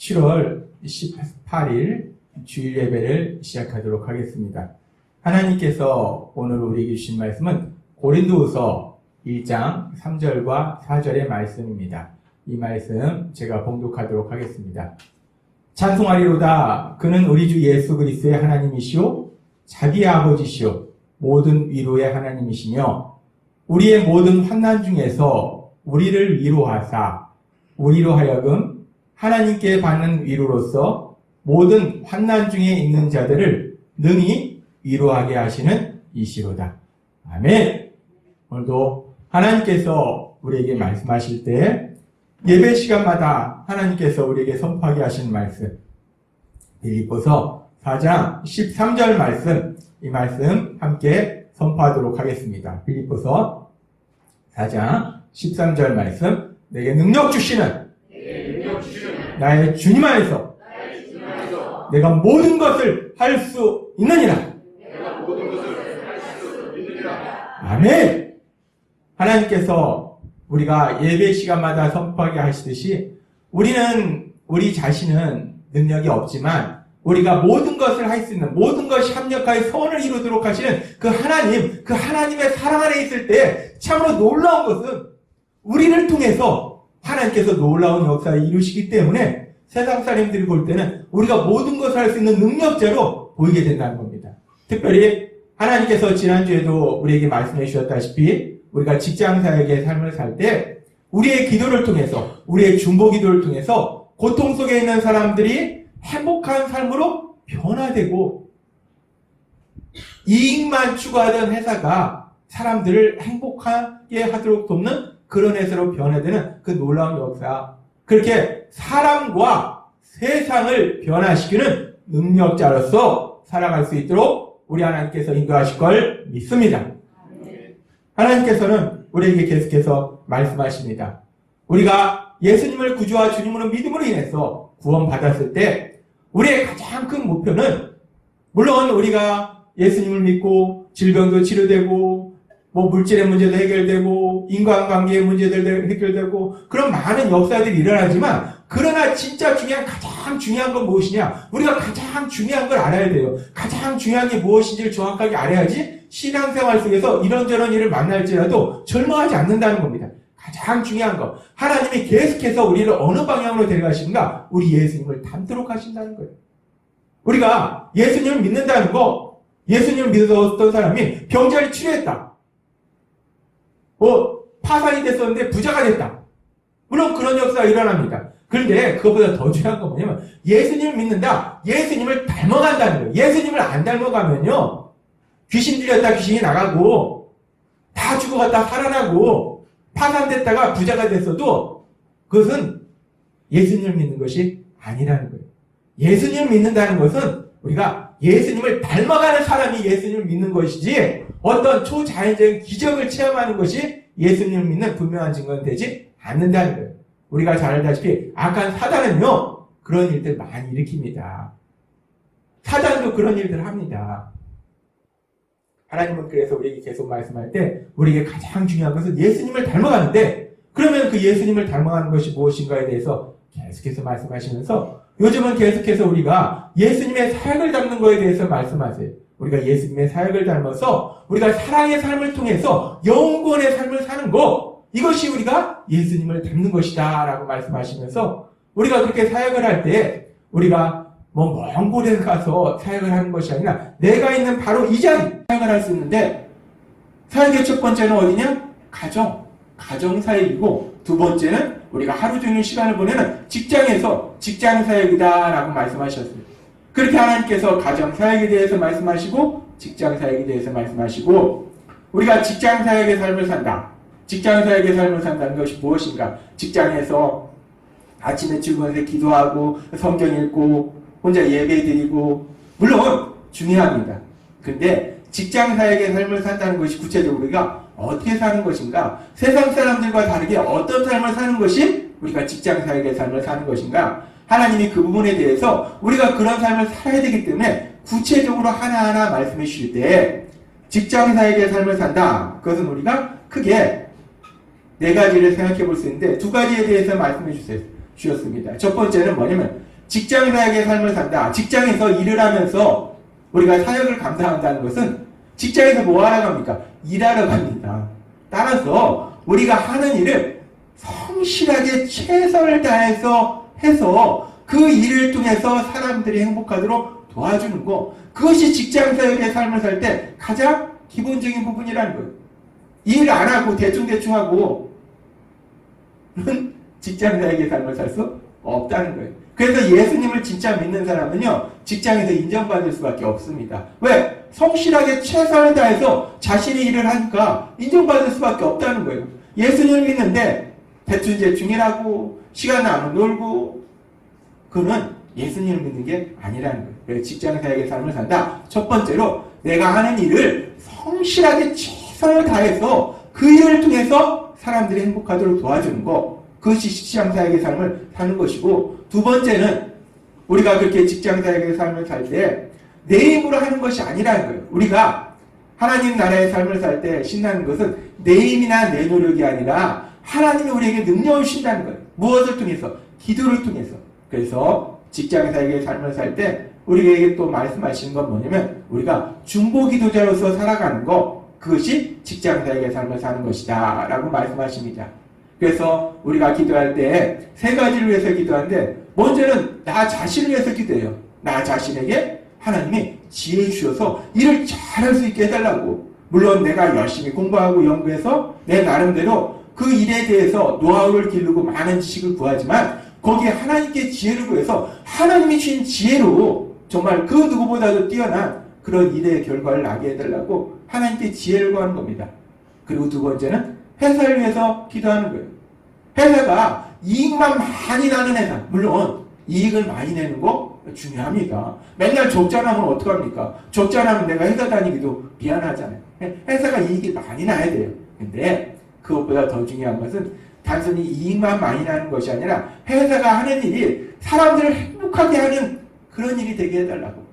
7월 18일 주일 예배를 시작하도록 하겠습니다. 하나님께서 오늘 우리에게 주신 말씀은 고린도후서 1장 3절과 4절의 말씀입니다. 이 말씀 제가 봉독하도록 하겠습니다. 찬송하리로다. 그는 우리 주 예수 그리스도의 하나님이시오 자기의 아버지시오 모든 위로의 하나님이시며 우리의 모든 환난 중에서 우리를 위로하사 우리로 하여금 하나님께 받는 위로로서 모든 환난 중에 있는 자들을 능히 위로하게 하시는 이시로다. 아멘. 오늘도 하나님께서 우리에게 말씀하실 때 예배 시간마다 하나님께서 우리에게 선포하게 하시는 말씀, 빌립보서 4장 13절 말씀, 이 말씀 함께 선포하도록 하겠습니다. 빌립보서 4장 13절 말씀, 내게 능력 주시는 나의 주님 안에서 내가 모든 것을 할 수 있느니라. 아멘. 하나님께서 우리가 예배 시간마다 선포하게 하시듯이 우리는 우리 자신은 능력이 없지만 우리가 모든 것을 할 수 있는 모든 것이 합력하여 소원을 이루도록 하시는 그 하나님, 그 하나님의 사랑 안에 있을 때 참으로 놀라운 것은 우리를 통해서 하나님께서 놀라운 역사를 이루시기 때문에 세상 사람들이 볼 때는 우리가 모든 것을 할 수 있는 능력자로 보이게 된다는 겁니다. 특별히 하나님께서 지난주에도 우리에게 말씀해 주셨다시피 우리가 직장사역의 삶을 살 때 우리의 기도를 통해서 우리의 중보 기도를 통해서 고통 속에 있는 사람들이 행복한 삶으로 변화되고 이익만 추구하던 회사가 사람들을 행복하게 하도록 돕는 그런 회사로 변화되는 그 놀라운 역사, 그렇게 사람과 세상을 변화시키는 능력자로서 살아갈 수 있도록 우리 하나님께서 인도하실 걸 믿습니다. 하나님께서는 우리에게 계속해서 말씀하십니다. 우리가 예수님을 구주와 주님으로 믿음으로 인해서 구원받았을 때 우리의 가장 큰 목표는 물론 우리가 예수님을 믿고 질병도 치료되고 물질의 문제도 해결되고 인간관계의 문제들도 해결되고 그런 많은 역사들이 일어나지만 그러나 진짜 가장 중요한 건 무엇이냐? 우리가 가장 중요한 걸 알아야 돼요. 가장 중요한 게 무엇인지를 정확하게 알아야지 신앙생활 속에서 이런저런 일을 만날지라도 절망하지 않는다는 겁니다. 가장 중요한 거. 하나님이 계속해서 우리를 어느 방향으로 데려가시는가? 우리 예수님을 닮도록 하신다는 거예요. 우리가 예수님을 믿는다는 거, 예수님을 믿었던 사람이 병자를 치료했다. 파산이 됐었는데 부자가 됐다. 물론 그런 역사가 일어납니다. 그런데 그것보다 더 중요한 건 뭐냐면 예수님을 믿는다. 예수님을 닮아간다는 거예요. 예수님을 안 닮아가면요. 귀신 들렸다 귀신이 나가고 다 죽어갔다 살아나고 파산됐다가 부자가 됐어도 그것은 예수님을 믿는 것이 아니라는 거예요. 예수님을 믿는다는 것은 우리가 예수님을 닮아가는 사람이 예수님을 믿는 것이지 어떤 초자연적인 기적을 체험하는 것이 예수님을 믿는 분명한 증거는 되지 않는다는 거예요. 우리가 잘 알다시피 악한 사단은요 그런 일들 많이 일으킵니다. 사단도 그런 일들을 합니다. 하나님은 그래서 우리에게 계속 말씀할 때 우리에게 가장 중요한 것은 예수님을 닮아가는데 그러면 그 예수님을 닮아가는 것이 무엇인가에 대해서 계속해서 말씀하시면서 요즘은 계속해서 우리가 예수님의 사역을 닮는 것에 대해서 말씀하세요. 우리가 예수님의 사역을 닮아서 우리가 사랑의 삶을 통해서 영원의 삶을 사는 것, 이것이 우리가 예수님을 닮는 것이다 라고 말씀하시면서 우리가 그렇게 사역을 할 때 우리가 먼 곳에 가서 사역을 하는 것이 아니라 내가 있는 바로 이 자리 사역을 할 수 있는데 사역의 첫 번째는 어디냐? 가정 사역이고 두 번째는 우리가 하루 종일 시간을 보내는 직장에서 직장 사역이다 라고 말씀하셨습니다. 그렇게 하나님께서 가정 사역에 대해서 말씀하시고 직장 사역에 대해서 말씀하시고 우리가 직장 사역의 삶을 산다. 직장 사역의 삶을 산다는 것이 무엇인가? 직장에서 아침에 출근해서 기도하고 성경 읽고 혼자 예배 드리고 물론 중요합니다. 근데 직장 사역의 삶을 산다는 것이 구체적으로 우리가 어떻게 사는 것인가? 세상 사람들과 다르게 어떤 삶을 사는 것이 우리가 직장 사역의 삶을 사는 것인가? 하나님이 그 부분에 대해서 우리가 그런 삶을 살아야 되기 때문에 구체적으로 하나하나 말씀해 주실 때 직장 사역의 삶을 산다. 그것은 우리가 크게 네 가지를 생각해 볼 수 있는데 두 가지에 대해서 말씀해 주셨습니다. 첫 번째는 뭐냐면 직장사역의 삶을 산다. 직장에서 일을 하면서 우리가 사역을 감당한다는 것은 직장에서 뭐 하러 갑니까? 일하러 갑니다. 따라서 우리가 하는 일을 성실하게 최선을 다해서 해서 그 일을 통해서 사람들이 행복하도록 도와주는 거, 그것이 직장사역의 삶을 살 때 가장 기본적인 부분이라는 거예요. 일 안 하고 대충대충 하고 직장사역의 삶을 살 수 없다는 거예요. 그래서 예수님을 진짜 믿는 사람은요, 직장에서 인정받을 수밖에 없습니다. 왜? 성실하게 최선을 다해서 자신이 일을 하니까 인정받을 수밖에 없다는 거예요. 예수님을 믿는데 대충대충 일하고 시간 나면 놀고, 그는 예수님을 믿는 게 아니라는 거예요. 그래서 직장사역의 삶을 산다. 첫 번째로 내가 하는 일을 성실하게 최선을 다해서 그 일을 통해서 사람들이 행복하도록 도와주는 거, 그것이 직장사역의 삶을 사는 것이고, 두 번째는 우리가 그렇게 직장사역의 삶을 살 때 내 힘으로 하는 것이 아니라는 거예요. 우리가 하나님 나라의 삶을 살 때 신나는 것은 내 힘이나 내 노력이 아니라 하나님이 우리에게 능력을 주신다는 거예요. 무엇을 통해서? 기도를 통해서. 그래서 직장사역의 삶을 살 때 우리에게 또 말씀하시는 건 뭐냐면, 우리가 중보기도자로서 살아가는 거, 그것이 직장사역의 삶을 사는 것이다 라고 말씀하십니다. 그래서 우리가 기도할 때 세 가지를 위해서 기도하는데, 먼저는 나 자신을 위해서 기도해요. 나 자신에게 하나님이 지혜 주셔서 일을 잘할 수 있게 해달라고. 물론 내가 열심히 공부하고 연구해서 내 나름대로 그 일에 대해서 노하우를 기르고 많은 지식을 구하지만, 거기에 하나님께 지혜를 구해서 하나님이 주신 지혜로 정말 그 누구보다도 뛰어난 그런 일의 결과를 나게 해달라고 하나님께 지혜를 구하는 겁니다. 그리고 두 번째는 회사를 위해서 기도하는 거예요. 회사가 이익만 많이 나는 회사, 물론 이익을 많이 내는 거 중요합니다. 맨날 적자 나면 어떡합니까? 적자 나면 내가 회사 다니기도 미안하잖아요. 회사가 이익이 많이 나야 돼요. 근데 그것보다 더 중요한 것은 단순히 이익만 많이 나는 것이 아니라 회사가 하는 일이 사람들을 행복하게 하는 그런 일이 되게 해달라고.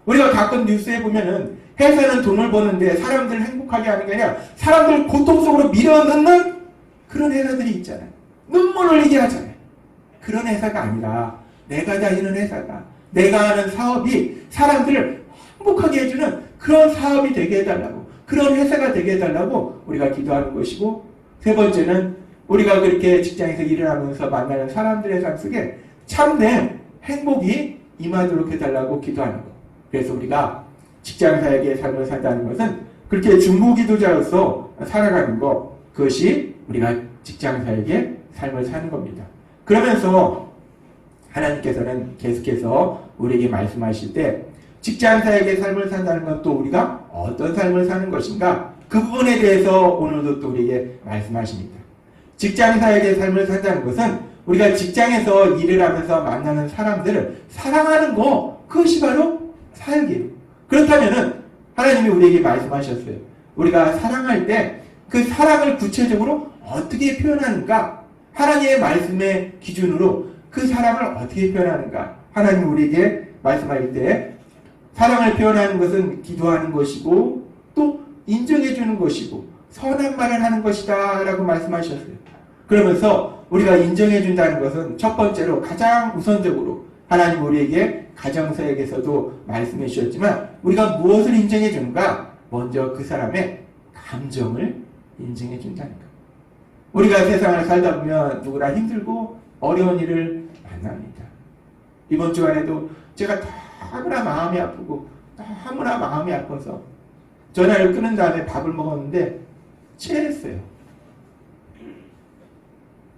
우리가 가끔 뉴스에 보면은 회사는 돈을 버는데 사람들을 행복하게 하는 게 아니라 사람들을 고통 속으로 밀어넣는 그런 회사들이 있잖아요. 눈물 흘리게 하잖아요. 그런 회사가 아니라 내가 다니는 회사가, 내가 하는 사업이 사람들을 행복하게 해주는 그런 사업이 되게 해달라고, 그런 회사가 되게 해달라고 우리가 기도하는 것이고, 세 번째는 우리가 그렇게 직장에서 일을 하면서 만나는 사람들의 삶 속에 참된 행복이 임하도록 해달라고 기도하는 것. 그래서 우리가 직장사역의 삶을 산다는 것은 그렇게 중보기도자로서 살아가는 것, 그것이 우리가 직장사역의 삶을 사는 겁니다. 그러면서 하나님께서는 계속해서 우리에게 말씀하실 때 직장사역의 삶을 산다는 건 또 우리가 어떤 삶을 사는 것인가, 그 부분에 대해서 오늘도 또 우리에게 말씀하십니다. 직장사역의 삶을 산다는 것은 우리가 직장에서 일을 하면서 만나는 사람들을 사랑하는 거, 그것이 바로 사역이에요. 그렇다면은 하나님이 우리에게 말씀하셨어요. 우리가 사랑할 때 그 사랑을 구체적으로 어떻게 표현하는가, 하나님의 말씀의 기준으로 그 사랑을 어떻게 표현하는가, 하나님이 우리에게 말씀할 때 사랑을 표현하는 것은 기도하는 것이고 또 인정해 주는 것이고 선한 말을 하는 것이다 라고 말씀하셨어요. 그러면서 우리가 인정해 준다는 것은 첫 번째로 가장 우선적으로 하나님 우리에게 가정사역에서도 말씀해 주셨지만, 우리가 무엇을 인정해 주는가? 먼저 그 사람의 감정을 인정해 준다는 것. 우리가 세상을 살다 보면 누구나 힘들고 어려운 일을 만납니다. 이번 주간에도 제가 너무나 마음이 아프고 너무나 마음이 아파서 전화를 끊은 다음에 밥을 먹었는데 체했어요.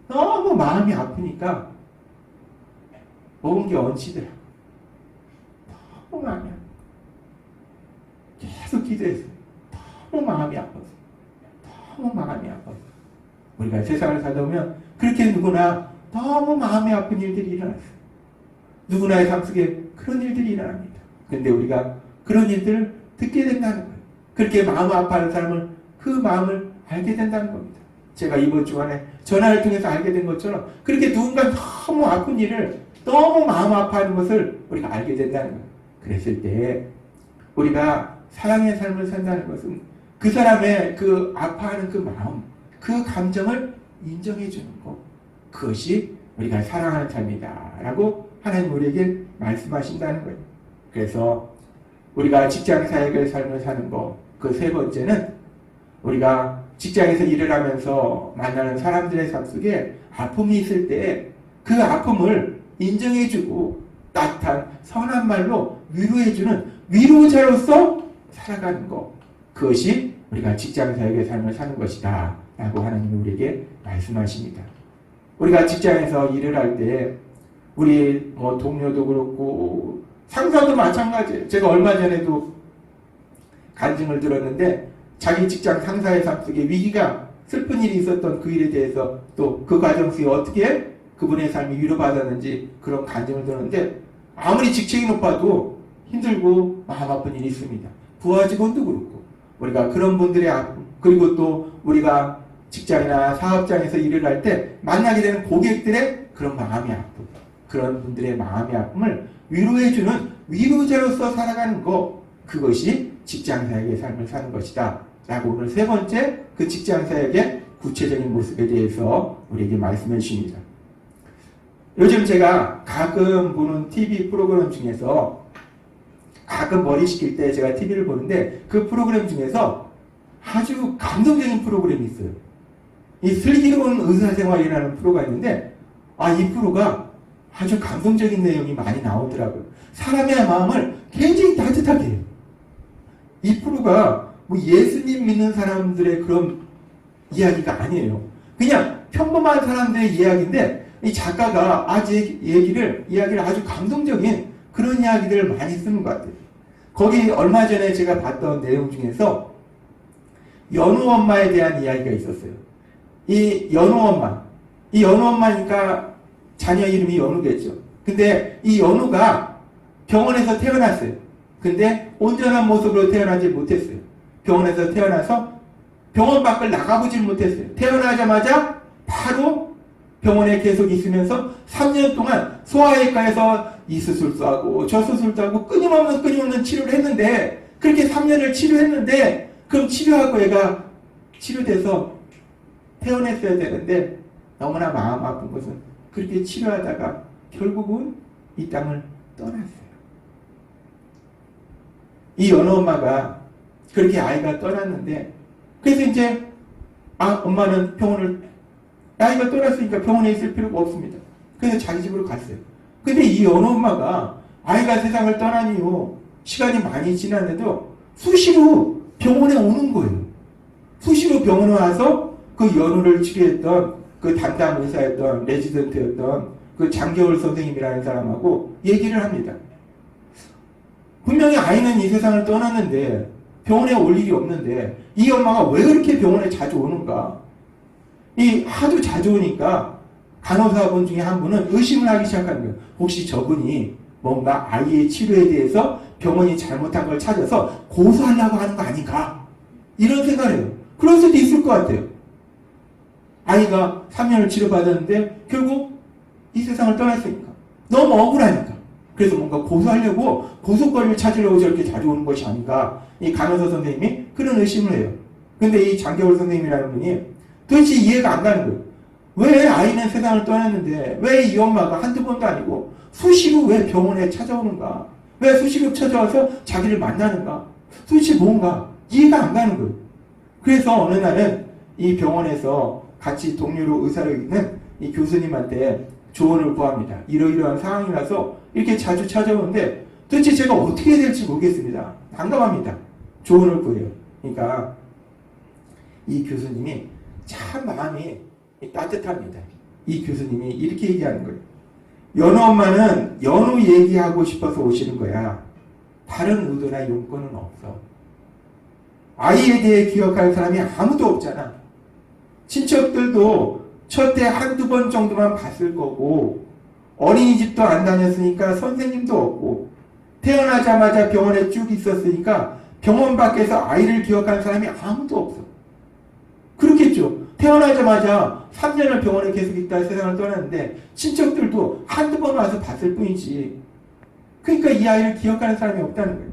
너무 마음이 아프니까 먹은 게 얹히더라고요. 너무 마음이 아파요. 계속 기도했어요. 너무 마음이 아파서. 너무 마음이 아파서. 우리가 세상을 살다 보면 그렇게 누구나 너무 마음이 아픈 일들이 일어났어요. 누구나의 삶 속에 그런 일들이 일어납니다. 근데 우리가 그런 일들을 듣게 된다는 거예요. 그렇게 마음 아파하는 사람을, 그 마음을 알게 된다는 겁니다. 제가 이번 주간에 전화를 통해서 알게 된 것처럼 그렇게 누군가 너무 아픈 일을, 너무 마음 아파하는 것을 우리가 알게 된다는 거예요. 그랬을 때 우리가 사랑의 삶을 산다는 것은 그 사람의 그 아파하는 그 마음, 그 감정을 인정해 주는 것, 그것이 우리가 사랑하는 삶이다 라고 하나님 우리에게 말씀하신다는 거예요. 그래서 우리가 직장 사역의 삶을 사는 거, 그 세 번째는 우리가 직장에서 일을 하면서 만나는 사람들의 삶 속에 아픔이 있을 때 그 아픔을 인정해주고 따뜻한 선한 말로 위로해주는 위로자로서 살아가는 것, 그것이 우리가 직장 사역의 삶을 사는 것이다 라고 하나님이 우리에게 말씀하십니다. 우리가 직장에서 일을 할 때 우리 동료도 그렇고 상사도 마찬가지예요. 제가 얼마 전에도 간증을 들었는데 자기 직장 상사의 삶 속에 위기가 슬픈 일이 있었던 그 일에 대해서 또 그 과정 속에 어떻게 그분의 삶이 위로받았는지 그런 간증을 들었는데 아무리 직책이 높아도 힘들고 마음 아픈 일이 있습니다. 부하 직원도 그렇고 우리가 그런 분들의 아픔, 그리고 또 우리가 직장이나 사업장에서 일을 할 때 만나게 되는 고객들의 그런 마음의 아픔, 그런 분들의 마음의 아픔을 위로해주는 위로자로서 살아가는 것, 그것이 직장사역의 삶을 사는 것이다 라고 오늘 세 번째 그 직장사역의 구체적인 모습에 대해서 우리에게 말씀해 주십니다. 요즘 제가 가끔 보는 TV 프로그램 중에서 가끔 머리 식힐 때 제가 TV를 보는데 그 프로그램 중에서 아주 감동적인 프로그램이 있어요. 이 슬기로운 의사생활이라는 프로가 있는데 이 프로가 아주 감동적인 내용이 많이 나오더라고요. 사람의 마음을 굉장히 따뜻하게 해요. 이 프로가 예수님 믿는 사람들의 그런 이야기가 아니에요. 그냥 평범한 사람들의 이야기인데 이 작가가 이야기를 아주 감동적인 그런 이야기들을 많이 쓰는 것 같아요. 거기 얼마 전에 제가 봤던 내용 중에서 연우 엄마에 대한 이야기가 있었어요. 이 연우 엄마니까 자녀 이름이 연우겠죠. 근데 이 연우가 병원에서 태어났어요. 근데 온전한 모습으로 태어나지 못했어요. 병원에서 태어나서 병원 밖을 나가보질 못했어요. 태어나자마자 바로 병원에 계속 있으면서 3년 동안 소아외과에서 이 수술도 하고 저 수술도 하고 끊임없는 치료를 했는데, 그렇게 3년을 치료했는데 그럼 치료하고 애가 치료돼서 퇴원했어야 되는데 너무나 마음 아픈 것은 그렇게 치료하다가 결국은 이 땅을 떠났어요. 이 연우 엄마가 그렇게 아이가 떠났는데, 그래서 이제 엄마는 아이가 떠났으니까 병원에 있을 필요가 없습니다. 그래서 자기 집으로 갔어요. 근데 이 연우 엄마가 아이가 세상을 떠난 이후 시간이 많이 지났는데도 수시로 병원에 오는 거예요. 수시로 병원에 와서 그 연우를 치료했던 그 담당 의사였던 레지던트였던 그 장겨울 선생님이라는 사람하고 얘기를 합니다. 분명히 아이는 이 세상을 떠났는데 병원에 올 일이 없는데 이 엄마가 왜 그렇게 병원에 자주 오는가? 하도 자주 오니까 간호사분 중에 한 분은 의심을 하기 시작하는 거예요. 혹시 저분이 뭔가 아이의 치료에 대해서 병원이 잘못한 걸 찾아서 고소하려고 하는 거 아닌가? 이런 생각을 해요. 그럴 수도 있을 것 같아요. 아이가 3년을 치료받았는데 결국 이 세상을 떠났으니까. 너무 억울하니까. 그래서 뭔가 고소하려고 고소거리를 찾으려고 저렇게 자주 오는 것이 아닌가. 이 간호사 선생님이 그런 의심을 해요. 근데 이 장겨울 선생님이라는 분이 도대체 이해가 안 가는 거예요. 왜 아이는 세상을 떠났는데 왜 이 엄마가 한두 번도 아니고 수시로 왜 병원에 찾아오는가? 왜 수시로 찾아와서 자기를 만나는가? 도대체 뭔가 이해가 안 가는 거예요. 그래서 어느 날은 이 병원에서 같이 동료로 의사로 있는 이 교수님한테 조언을 구합니다. 이러이러한 상황이라서 이렇게 자주 찾아오는데 도대체 제가 어떻게 해야 될지 모르겠습니다. 난감합니다. 조언을 구해요. 그러니까 이 교수님이 참 마음이 따뜻합니다. 이 교수님이 이렇게 얘기하는 거예요. 연우 엄마는 연우 얘기하고 싶어서 오시는 거야. 다른 의도나 용건은 없어. 아이에 대해 기억할 사람이 아무도 없잖아. 친척들도 첫 해 한두 번 정도만 봤을 거고, 어린이집도 안 다녔으니까 선생님도 없고, 태어나자마자 병원에 쭉 있었으니까 병원 밖에서 아이를 기억하는 사람이 아무도 없어. 그렇겠죠. 태어나자마자 3년을 병원에 계속 있다 세상을 떠났는데 친척들도 한두 번 와서 봤을 뿐이지. 그러니까 이 아이를 기억하는 사람이 없다는 거예요.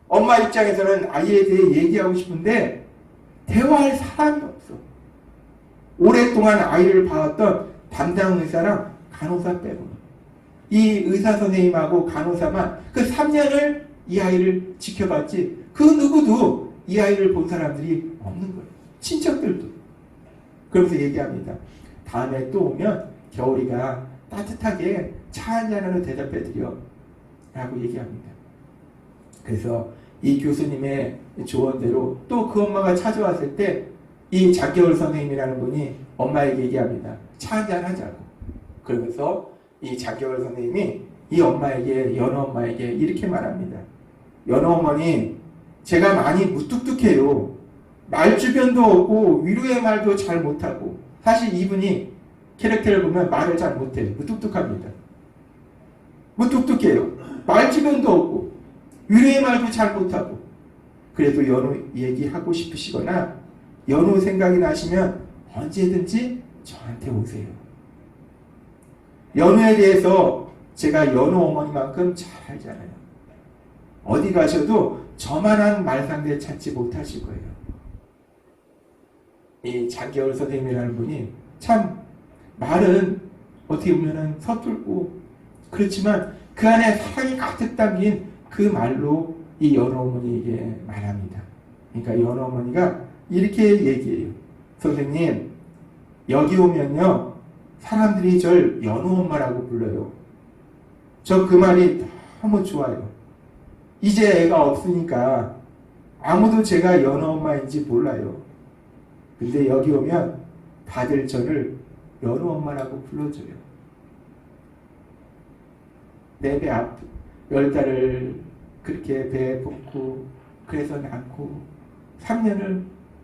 엄마 입장에서는 아이에 대해 얘기하고 싶은데 대화할 사람이 없어. 오랫동안 아이를 봐왔던 담당 의사랑 간호사 빼고는. 이 의사 선생님하고 간호사만 그 3년을 이 아이를 지켜봤지 그 누구도 이 아이를 본 사람들이 없는 거예요. 친척들도. 그러면서 얘기합니다. 다음에 또 오면 겨울이가 따뜻하게 차 한잔으로 대접해드려 라고 얘기합니다. 그래서 이 교수님의 조언대로 또 그 엄마가 찾아왔을 때 이 장겨울 선생님이라는 분이 엄마에게 얘기합니다. 차 한잔 하자고. 그러면서 이 장겨울 선생님이 이 엄마에게, 연우 엄마에게 이렇게 말합니다. 연우 어머니, 제가 많이 무뚝뚝해요. 말주변도 없고 위로의 말도 잘 못하고. 사실 이분이 캐릭터를 보면 말을 잘 못해요. 무뚝뚝합니다. 무뚝뚝해요. 말주변도 없고 위로의 말도 잘 못하고. 그래도 연우 얘기하고 싶으시거나 연우 생각이 나시면 언제든지 저한테 오세요. 연우에 대해서 제가 연우 어머니만큼 잘 알잖아요. 어디 가셔도 저만한 말상대 찾지 못하실 거예요. 이 장겨울 선생님이라는 분이 참 말은 어떻게 보면 서툴고 그렇지만 그 안에 사랑이 가득 담긴 그 말로 이 연우 어머니에게 말합니다. 그러니까 연우 어머니가 이렇게 얘기해요. 선생님, 여기 오면요 사람들이 절 연우 엄마라고 불러요. 저 그 말이 너무 좋아요. 이제 애가 없으니까 아무도 제가 연우 엄마인지 몰라요. 근데 여기 오면 다들 저를 연우 엄마라고 불러줘요. 내 배 앞 10달을 그렇게 배에 붓고 그래서 낳고 3년을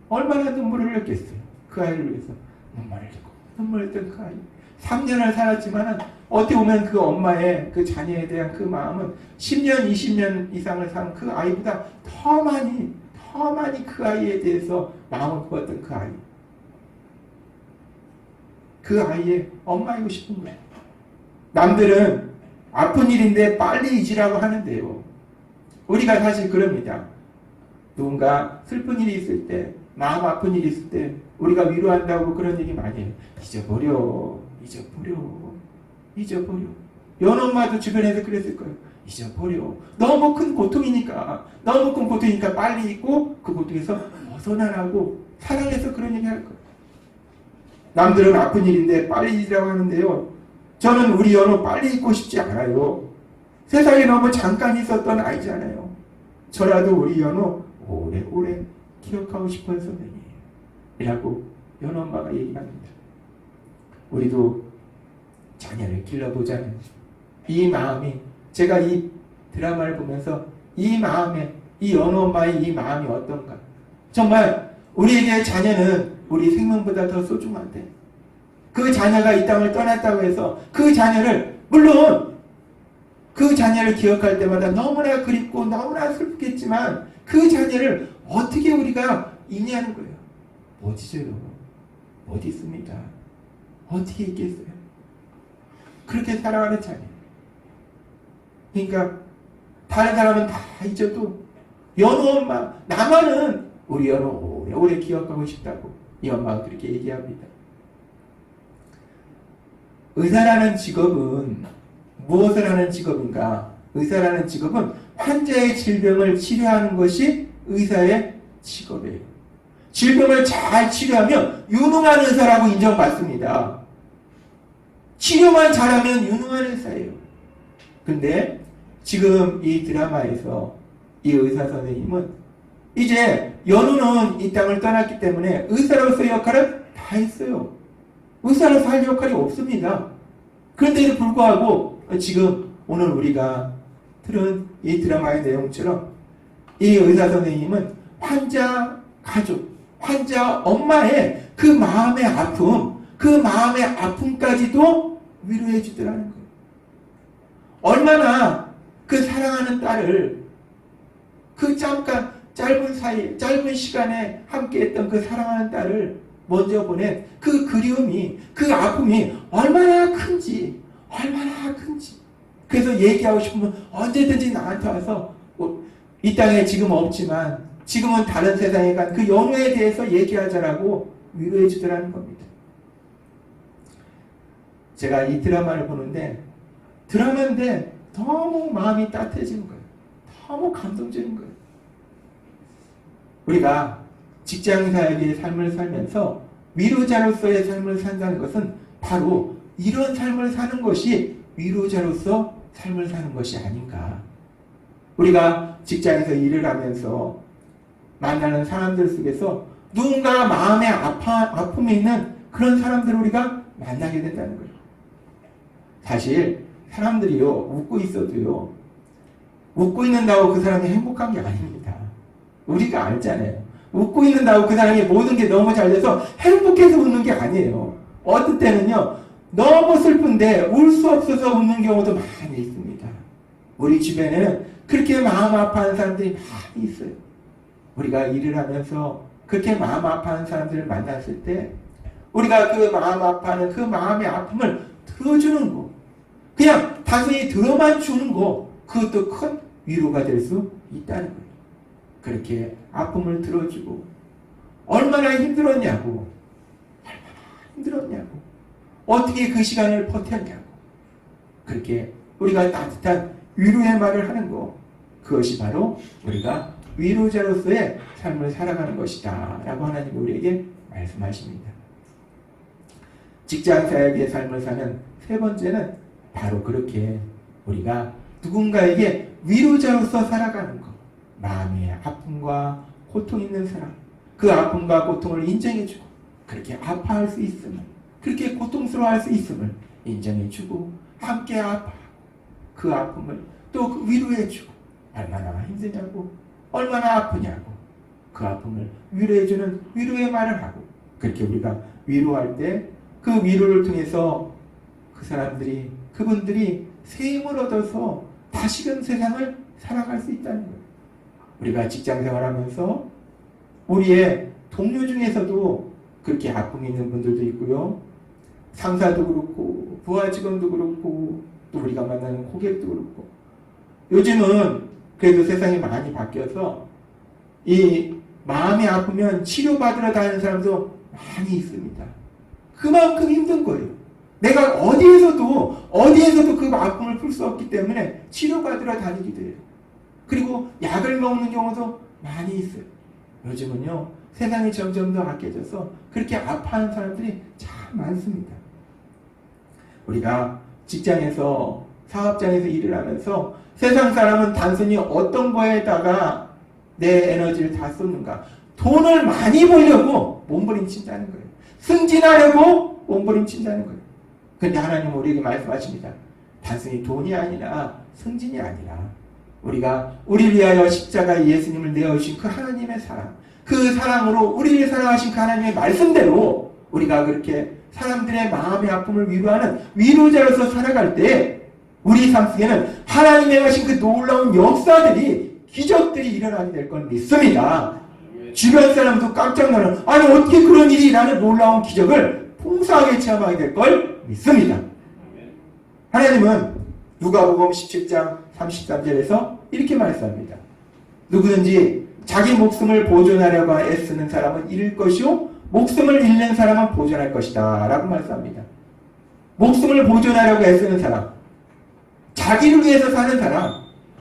얼마나 눈물을 흘렸겠어요. 그 아이를 위해서 눈물을 흘리고 눈물을 흘렸던 그 아이. 3년을 살았지만 어떻게 보면 그 엄마의 그 자녀에 대한 그 마음은 10년, 20년 이상을 산 그 아이보다 더 많이 그 아이에 대해서 마음을 품었던 그 아이. 그 아이의 엄마이고 싶은 거예요. 남들은 아픈 일인데 빨리 잊으라고 하는데요. 우리가 사실 그럽니다. 누군가 슬픈 일이 있을 때, 마음 아픈 일이 있을 때 우리가 위로한다고 그런 얘기 많이 해요. 잊어버려. 연우 엄마도 주변에서 그랬을 거예요. 잊어버려. 너무 큰 고통이니까 빨리 잊고 그 고통에서 벗어나라고 사랑해서 그런 얘기 할 거예요. 남들은 아픈 일인데 빨리 잊으라고 하는데요. 저는 우리 연우 빨리 잊고 싶지 않아요. 세상에 너무 잠깐 있었던 아이잖아요. 저라도 우리 연우 오래오래 기억하고 싶은 선생님이라고 연우 엄마가 얘기합니다. 우리도 자녀를 길러보자는 이 마음이, 제가 이 드라마를 보면서 이 마음에, 이 연우 엄마의 이 마음이 어떤가. 정말 우리에게 자녀는 우리 생명보다 더 소중한데 그 자녀가 이 땅을 떠났다고 해서 그 자녀를, 물론 그 자녀를 기억할 때마다 너무나 그립고 너무나 슬프겠지만 그 자녀를 어떻게 우리가 잊냐는 거예요. 못 잊어요. 못 잊습니다. 어떻게 잊겠어요? 그렇게 살아가는 자녀. 그러니까 다른 사람은 다 잊어도 연우 엄마, 나만은 우리 연우 오래오래 기억하고 싶다고 이 엄마가 그렇게 얘기합니다. 의사라는 직업은 무엇을 하는 직업인가? 의사라는 직업은 환자의 질병을 치료하는 것이 의사의 직업이에요. 질병을 잘 치료하면 유능한 의사라고 인정받습니다. 치료만 잘하면 유능한 의사예요. 근데 지금 이 드라마에서 이 의사 선생님은 이제 연우는 이 땅을 떠났기 때문에 의사로서의 역할을 다 했어요. 의사로서 할 역할이 없습니다. 그런데도 불구하고 지금 오늘 우리가 들은 이 드라마의 내용처럼 이 의사 선생님은 환자 가족, 환자 엄마의 그 마음의 아픔, 그 마음의 아픔까지도 위로해 주더라는 거예요. 얼마나 그 사랑하는 딸을 그 짧은 시간에 함께했던 그 사랑하는 딸을 먼저 보낸 그 그리움이, 그 아픔이 얼마나 큰지. 그래서 얘기하고 싶으면 언제든지 나한테 와서 이 땅에 지금 없지만 지금은 다른 세상에 간 그 연우에 대해서 얘기하자라고 위로해 주더라는 겁니다. 제가 이 드라마를 보는데 드라마인데 너무 마음이 따뜻해지는 거예요. 너무 감동적인 거예요. 우리가 직장사역의 삶을 살면서 위로자로서의 삶을 산다는 것은 바로 이런 삶을 사는 것이 위로자로서 삶을 사는 것이 아닌가. 우리가 직장에서 일을 하면서 만나는 사람들 속에서 누군가 마음의 아픔이 있는 그런 사람들을 우리가 만나게 된다는 거예요. 사실 사람들이요, 웃고 있어도요, 웃고 있는다고 그 사람이 행복한 게 아닙니다. 우리가 알잖아요. 웃고 있는다고 그 사람이 모든 게 너무 잘 돼서 행복해서 웃는 게 아니에요. 어떤 때는요, 너무 슬픈데 울 수 없어서 웃는 경우도 많이 있습니다. 우리 주변에는 그렇게 마음 아파하는 사람들이 많이 있어요. 우리가 일을 하면서 그렇게 마음 아파하는 사람들을 만났을 때 우리가 그 마음 아파하는 그 마음의 아픔을 들어주는 거, 그냥 단순히 들어만 주는 거, 그것도 큰 위로가 될 수 있다는 거예요. 그렇게 아픔을 들어주고 얼마나 힘들었냐고, 어떻게 그 시간을 버텼냐고, 그렇게 우리가 따뜻한 위로의 말을 하는 거, 그것이 바로 우리가 위로자로서의 삶을 살아가는 것이다 라고 하나님 우리에게 말씀하십니다. 직장사역의 삶을 사는 세 번째는 바로 그렇게 우리가 누군가에게 위로자로서 살아가는 것, 마음의 아픔과 고통 있는 사람, 그 아픔과 고통을 인정해주고 그렇게 아파할 수 있음을, 그렇게 고통스러워할 수 있음을 인정해주고 함께 아파하고 그 아픔을 또 위로해주고, 얼마나 힘드냐고, 얼마나 아프냐고 그 아픔을 위로해주는 위로의 말을 하고, 그렇게 우리가 위로할 때 그 위로를 통해서 그 사람들이, 그분들이 새 힘을 얻어서 다시금 세상을 살아갈 수 있다는 거예요. 우리가 직장생활하면서 우리의 동료 중에서도 그렇게 아픔이 있는 분들도 있고요, 상사도 그렇고 부하 직원도 그렇고 또 우리가 만나는 고객도 그렇고, 요즘은 그래도 세상이 많이 바뀌어서 이 마음이 아프면 치료받으러 다니는 사람도 많이 있습니다. 그만큼 힘든 거예요. 내가 어디에서도 그 아픔을 풀 수 없기 때문에 치료받으러 다니기도 해요. 그리고 약을 먹는 경우도 많이 있어요. 요즘은요, 세상이 점점 더 악해져서 그렇게 아파하는 사람들이 참 많습니다. 우리가 직장에서, 사업장에서 일을 하면서 세상 사람은 단순히 어떤 거에다가 내 에너지를 다 쏟는가? 돈을 많이 벌려고 몸부림친다는 거예요. 승진하려고 몸부림친다는 거예요. 그런데 하나님은 우리에게 말씀하십니다. 단순히 돈이 아니라, 승진이 아니라, 우리가 우리를 위하여 십자가에 예수님을 내어주신 그 하나님의 사랑, 그 사랑으로 우리를 사랑하신 그 하나님의 말씀대로 우리가 그렇게 사람들의 마음의 아픔을 위로하는 위로자로서 살아갈 때 우리 삶 속에는 하나님의 하신 그 놀라운 역사들이, 기적들이 일어나게 될 걸 믿습니다. 주변 사람도 깜짝 놀라는, 아니 어떻게 그런 일이 일어나는 놀라운 기적을 풍성하게 체험하게 될 걸 믿습니다. 하나님은 누가복음 17장 33절에서 이렇게 말씀합니다. 누구든지 자기 목숨을 보존하려고 애쓰는 사람은 잃을 것이요 목숨을 잃는 사람은 보존할 것이다 라고 말씀합니다. 목숨을 보존하려고 애쓰는 사람, 자기를 위해서 사는 사람,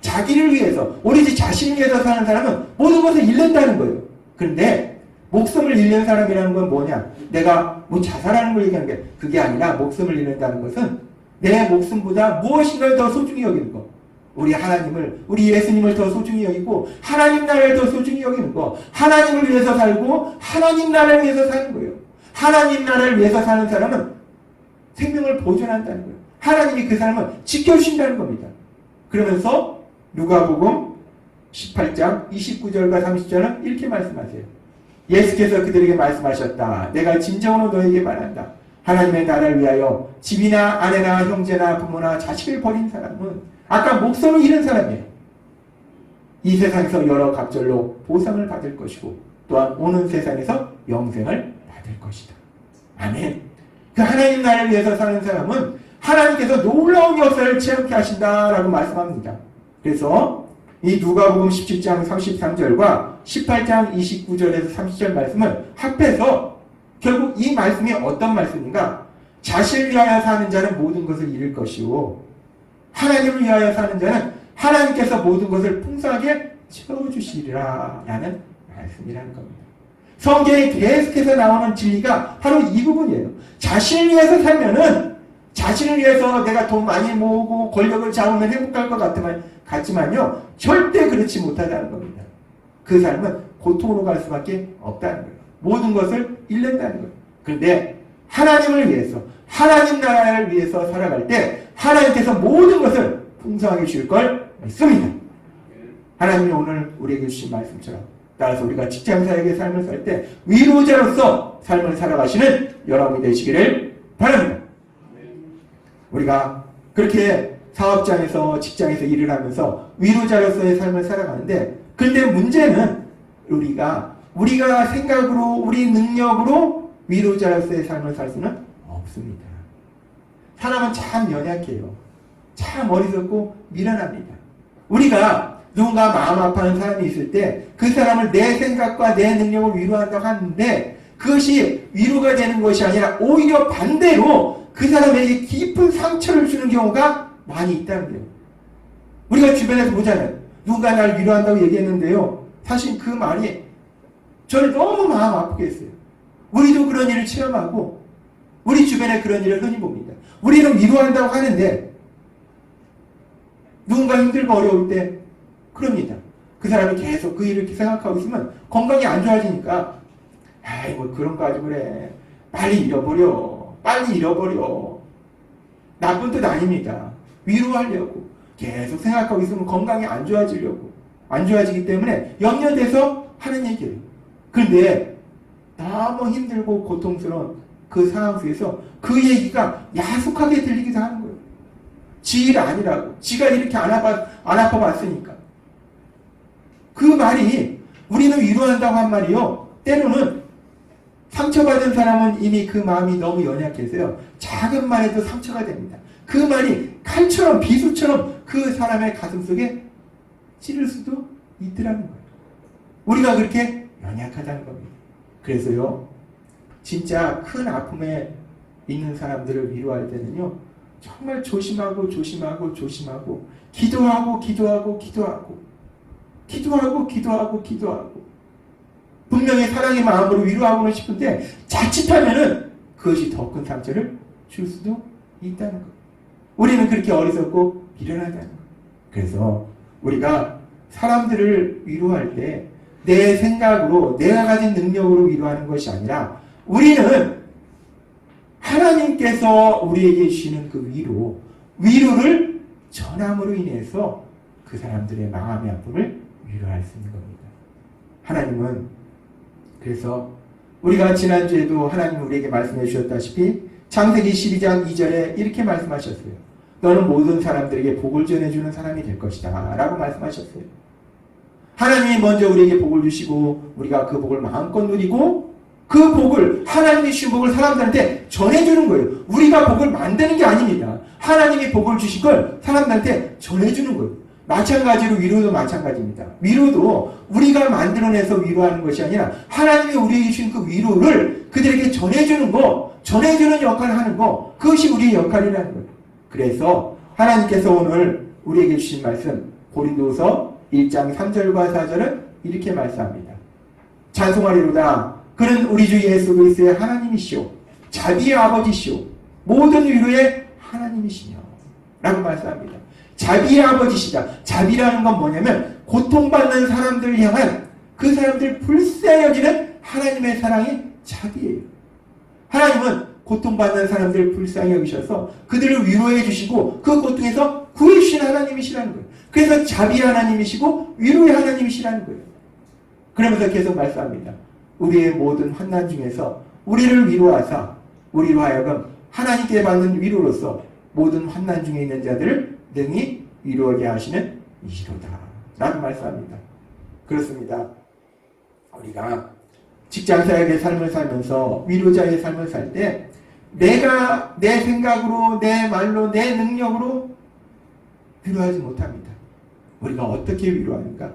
자기를 위해서, 오로지 자신을 위해서 사는 사람은 모든 것을 잃는다는 거예요. 그런데 목숨을 잃는 사람이라는 건 뭐냐? 내가 뭐 자살하는 걸 얘기하는 게 그게 아니라, 목숨을 잃는다는 것은 내 목숨보다 무엇인가를 더 소중히 여기는 거, 우리 하나님을, 우리 예수님을 더 소중히 여기고 하나님 나라를 더 소중히 여기는 거, 하나님을 위해서 살고 하나님 나라를 위해서 사는 거예요. 하나님 나라를 위해서 사는 사람은 생명을 보존한다는 거예요. 하나님이 그 사람을 지켜주신다는 겁니다. 그러면서 누가복음 18장 29절과 30절은 이렇게 말씀하세요. 예수께서 그들에게 말씀하셨다. 내가 진정으로 너에게 말한다. 하나님의 나라를 위하여 집이나 아내나 형제나 부모나 자식을 버린 사람은 아까 목숨을 잃은 사람이에요. 이 세상에서 여러 각절로 보상을 받을 것이고 또한 오는 세상에서 영생을 받을 것이다. 아멘. 그 하나님 나라를 위해서 사는 사람은 하나님께서 놀라운 역사를 체험케 하신다라고 말씀합니다. 그래서 이 누가복음 17장 33절과 18장 29절에서 30절 말씀을 합해서 결국 이 말씀이 어떤 말씀인가? 자신을 위하여 사는 자는 모든 것을 잃을 것이요 하나님을 위하여 사는 자는 하나님께서 모든 것을 풍성하게 채워주시리라 라는 말씀이라는 겁니다. 성경에 계속해서 나오는 진리가 바로 이 부분이에요. 자신을 위해서 살면은, 자신을 위해서 내가 돈 많이 모으고 권력을 잡으면 행복할 것 같지만요, 절대 그렇지 못하다는 겁니다. 그 삶은 고통으로 갈 수밖에 없다는 거예요. 모든 것을 잃는다는 거예요. 그런데 하나님을 위해서, 하나님 나라를 위해서 살아갈 때 하나님께서 모든 것을 풍성하게 주실 걸 믿습니다. 하나님이 오늘 우리에게 주신 말씀처럼, 따라서 우리가 직장사역의 삶을 살 때 위로자로서 삶을 살아가시는 여러분이 되시기를 바랍니다. 우리가 그렇게 사업장에서, 직장에서 일을 하면서 위로자로서의 삶을 살아가는데, 근데 문제는 우리가 생각으로, 우리 능력으로 위로자로서의 삶을 살 수는 없습니다. 사람은 참 연약해요. 참 어리석고 미련합니다. 우리가 누군가 마음 아파하는 사람이 있을 때 그 사람을 내 생각과 내 능력을 위로한다고 하는데, 그것이 위로가 되는 것이 아니라 오히려 반대로 그 사람에게 깊은 상처를 주는 경우가 많이 있다는 거예요. 우리가 주변에서 보잖아요. 누군가 날 위로한다고 얘기했는데요, 사실 그 말이 저를 너무 마음 아프게 했어요. 우리도 그런 일을 체험하고 우리 주변에 그런 일을 흔히 봅니다. 우리는 위로한다고 하는데 누군가 힘들고 어려울 때 그럽니다. 그 사람이 계속 그 일을 생각하고 있으면 건강이 안 좋아지니까, 아이 뭐 그런 거 가지고 그래, 빨리 잃어버려, 빨리 잃어버려. 나쁜 뜻 아닙니다. 위로하려고 계속 생각하고 있으면 건강이 안 좋아지려고, 안 좋아지기 때문에 염려돼서 하는 얘기예요. 그런데 너무 힘들고 고통스러운 그 상황 속에서 그 얘기가 야속하게 들리기도 하는 거예요. 지 일 아니라고, 지가 이렇게 안 아파봤으니까. 그 말이, 우리는 위로한다고 한 말이요, 때로는 상처받은 사람은 이미 그 마음이 너무 연약해서요, 작은 말에도 상처가 됩니다. 그 말이 칼처럼, 비수처럼 그 사람의 가슴 속에 찌를 수도 있더라는 거예요. 우리가 그렇게 연약하다는 겁니다. 그래서요, 진짜 큰 아픔에 있는 사람들을 위로할 때는요, 정말 조심하고 기도하고 분명히 사랑의 마음으로 위로하고는 싶은데 자칫하면은 그것이 더 큰 상처를 줄 수도 있다는 것. 우리는 그렇게 어리석고 미련하다는 것. 그래서 우리가 사람들을 위로할 때 내 생각으로, 내가 가진 능력으로 위로하는 것이 아니라, 우리는 하나님께서 우리에게 주시는 그 위로를 전함으로 인해서 그 사람들의 마음의 아픔을 위로할 수 있는 겁니다. 하나님은, 그래서 우리가 지난주에도 하나님 우리에게 말씀해 주셨다시피 창세기 12장 2절에 이렇게 말씀하셨어요. 너는 모든 사람들에게 복을 전해주는 사람이 될 것이다 라고 말씀하셨어요. 하나님이 먼저 우리에게 복을 주시고 우리가 그 복을 마음껏 누리고, 그 복을, 하나님이 주신 복을 사람들한테 전해주는 거예요. 우리가 복을 만드는 게 아닙니다. 하나님이 복을 주신 걸 사람들한테 전해주는 거예요. 마찬가지로 위로도 마찬가지입니다. 위로도 우리가 만들어내서 위로하는 것이 아니라 하나님이 우리에게 주신 그 위로를 그들에게 전해주는 거, 전해주는 역할을 하는 거, 그것이 우리의 역할이라는 거예요. 그래서 하나님께서 오늘 우리에게 주신 말씀, 고린도서 1장 3절과 4절은 이렇게 말씀합니다. 찬송하리로다. 그는 우리 주 예수 그리스도의 하나님이시오, 자비의 아버지시오, 모든 위로의 하나님이시며 라고 말씀합니다. 자비의 아버지시다. 자비라는 건 뭐냐면 고통받는 사람들을 향한 그 사람들 불쌍히 여기는 하나님의 사랑이 자비예요. 하나님은 고통받는 사람들을 불쌍히 여기셔서 그들을 위로해 주시고 그 고통에서 구해 주신 하나님이시라는 거예요. 그래서 자비의 하나님이시고 위로의 하나님이시라는 거예요. 그러면서 계속 말씀합니다. 우리의 모든 환난 중에서 우리를 위로하사 우리로 하여금 하나님께 받는 위로로서 모든 환난 중에 있는 자들을 능히 위로하게 하시는 이시로다 라는 말씀합니다. 그렇습니다. 우리가 직장사역의 삶을 살면서 위로자의 삶을 살 때 내가 내 생각으로, 내 말로, 내 능력으로 위로하지 못합니다. 우리가 어떻게 위로하는가?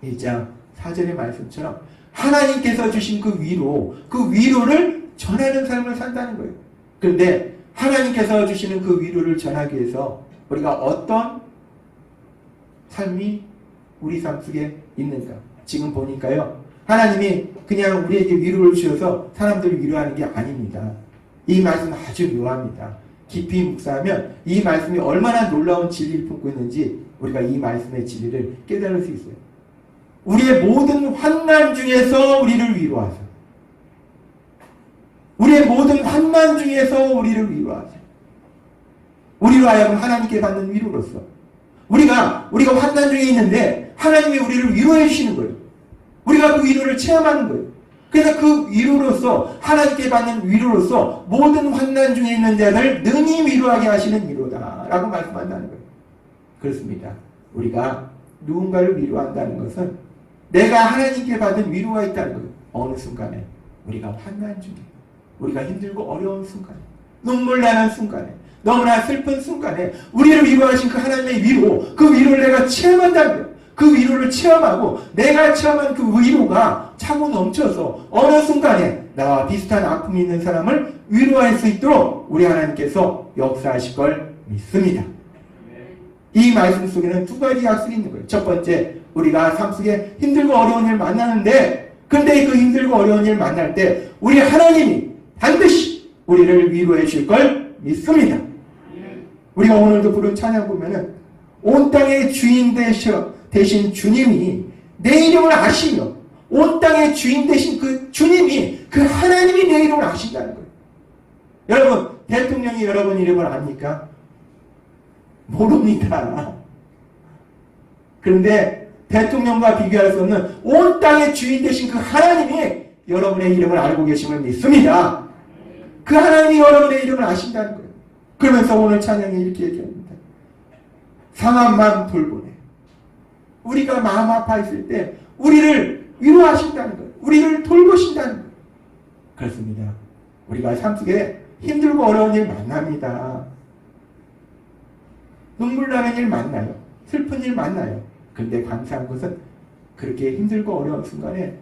1장 4절의 말씀처럼 하나님께서 주신 그 위로를 전하는 삶을 산다는 거예요. 그런데 하나님께서 주시는 그 위로를 전하기 위해서 우리가 어떤 삶이 우리 삶 속에 있는가? 지금 보니까요, 하나님이 그냥 우리에게 위로를 주셔서 사람들을 위로하는 게 아닙니다. 이 말씀은 아주 묘합니다. 깊이 묵상하면 이 말씀이 얼마나 놀라운 진리를 품고 있는지 우리가 이 말씀의 진리를 깨달을 수 있어요. 우리의 모든 환난 중에서 우리를 위로하사, 우리의 모든 환난 중에서 우리를 위로하사, 우리로 하여금 하나님께 받는 위로로서 우리가 환난 중에 있는데 하나님이 우리를 위로해 주시는 거예요. 우리가 그 위로를 체험하는 거예요. 그래서 그 위로로서, 하나님께 받는 위로로서 모든 환난 중에 있는 자들 능히 위로하게 하시는 위로다 라고 말씀한다는 거예요. 그렇습니다. 우리가 누군가를 위로한다는 것은 내가 하나님께 받은 위로가 있다는 거예요. 어느 순간에 우리가 환난 중에, 우리가 힘들고 어려운 순간에, 눈물 나는 순간에, 너무나 슬픈 순간에 우리를 위로하신 그 하나님의 위로, 그 위로를 내가 체험한다는 거예요. 그 위로를 체험하고 내가 체험한 그 위로가 차고 넘쳐서 어느 순간에 나와 비슷한 아픔이 있는 사람을 위로할 수 있도록 우리 하나님께서 역사하실 걸 믿습니다. 이 말씀 속에는 두 가지 약속이 있는 거예요. 첫 번째, 우리가 삶 속에 힘들고 어려운 일 만나는데, 근데 그 힘들고 어려운 일 만날 때 우리 하나님이 반드시 우리를 위로해 줄 걸 믿습니다. 우리가 오늘도 부른 찬양 보면은 온 땅의 주인 대신 주님이 내 이름을 아시며, 온 땅의 주인 대신 그 주님이, 그 하나님이 내 이름을 아신다는 거예요. 여러분, 대통령이 여러분 이름을 압니까? 모릅니다. 그런데 대통령과 비교할 수 없는 온 땅의 주인 되신 그 하나님이 여러분의 이름을 알고 계심을 믿습니다. 그 하나님이 여러분의 이름을 아신다는 거예요. 그러면서 오늘 찬양에 이렇게 얘기합니다. 상함만 돌보네. 우리가 마음 아파했을 때 우리를 위로하신다는 거예요. 우리를 돌보신다는 거예요. 그렇습니다. 우리가 삶 속에 힘들고 어려운 일 만납니다. 눈물 나는 일 만나요. 슬픈 일 만나요. 그런데 감사한 것은 그렇게 힘들고 어려운 순간에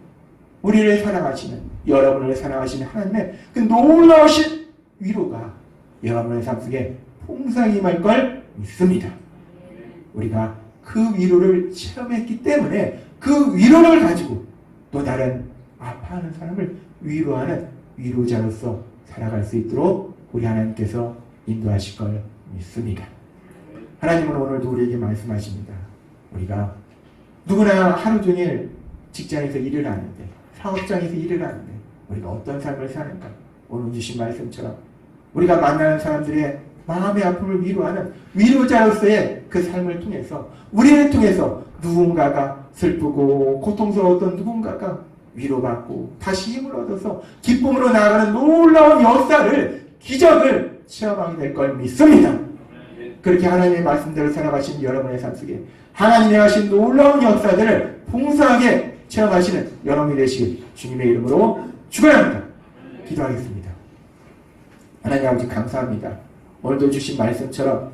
우리를 사랑하시는, 여러분을 사랑하시는 하나님의 그 놀라우신 위로가 여러분의 삶 속에 풍성히 임할 걸 믿습니다. 우리가 그 위로를 체험했기 때문에 그 위로를 가지고 또 다른 아파하는 사람을 위로하는 위로자로서 살아갈 수 있도록 우리 하나님께서 인도하실 걸 믿습니다. 하나님은 오늘도 우리에게 말씀하십니다. 우리가 누구나 하루 종일 직장에서 일을 하는데, 사업장에서 일을 하는데 우리가 어떤 삶을 사는가? 오늘 주신 말씀처럼 우리가 만나는 사람들의 마음의 아픔을 위로하는 위로자로서의 그 삶을 통해서, 우리를 통해서 누군가가 슬프고 고통스러웠던 누군가가 위로받고 다시 힘을 얻어서 기쁨으로 나아가는 놀라운 역사를, 기적을 체험하게 될 걸 믿습니다. 그렇게 하나님의 말씀대로 살아가신 여러분의 삶 속에 하나님이 하신 놀라운 역사들을 풍성하게 체험하시는 여러분이 되시길 주님의 이름으로 축원합니다. 기도하겠습니다. 하나님 아버지 감사합니다. 오늘도 주신 말씀처럼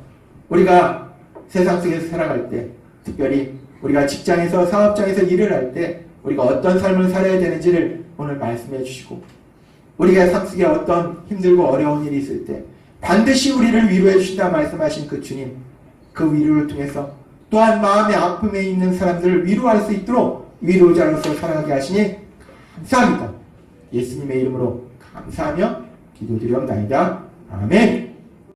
우리가 세상 속에서 살아갈 때, 특별히 우리가 직장에서, 사업장에서 일을 할 때 우리가 어떤 삶을 살아야 되는지를 오늘 말씀해 주시고, 우리가 삶 속에 어떤 힘들고 어려운 일이 있을 때 반드시 우리를 위로해 주신다 말씀하신 그 주님, 그 위로를 통해서 또한 마음의 아픔에 있는 사람들을 위로할 수 있도록 위로자로서 살아가게 하시니 감사합니다. 예수님의 이름으로 감사하며 기도드리옵나이다. 아멘.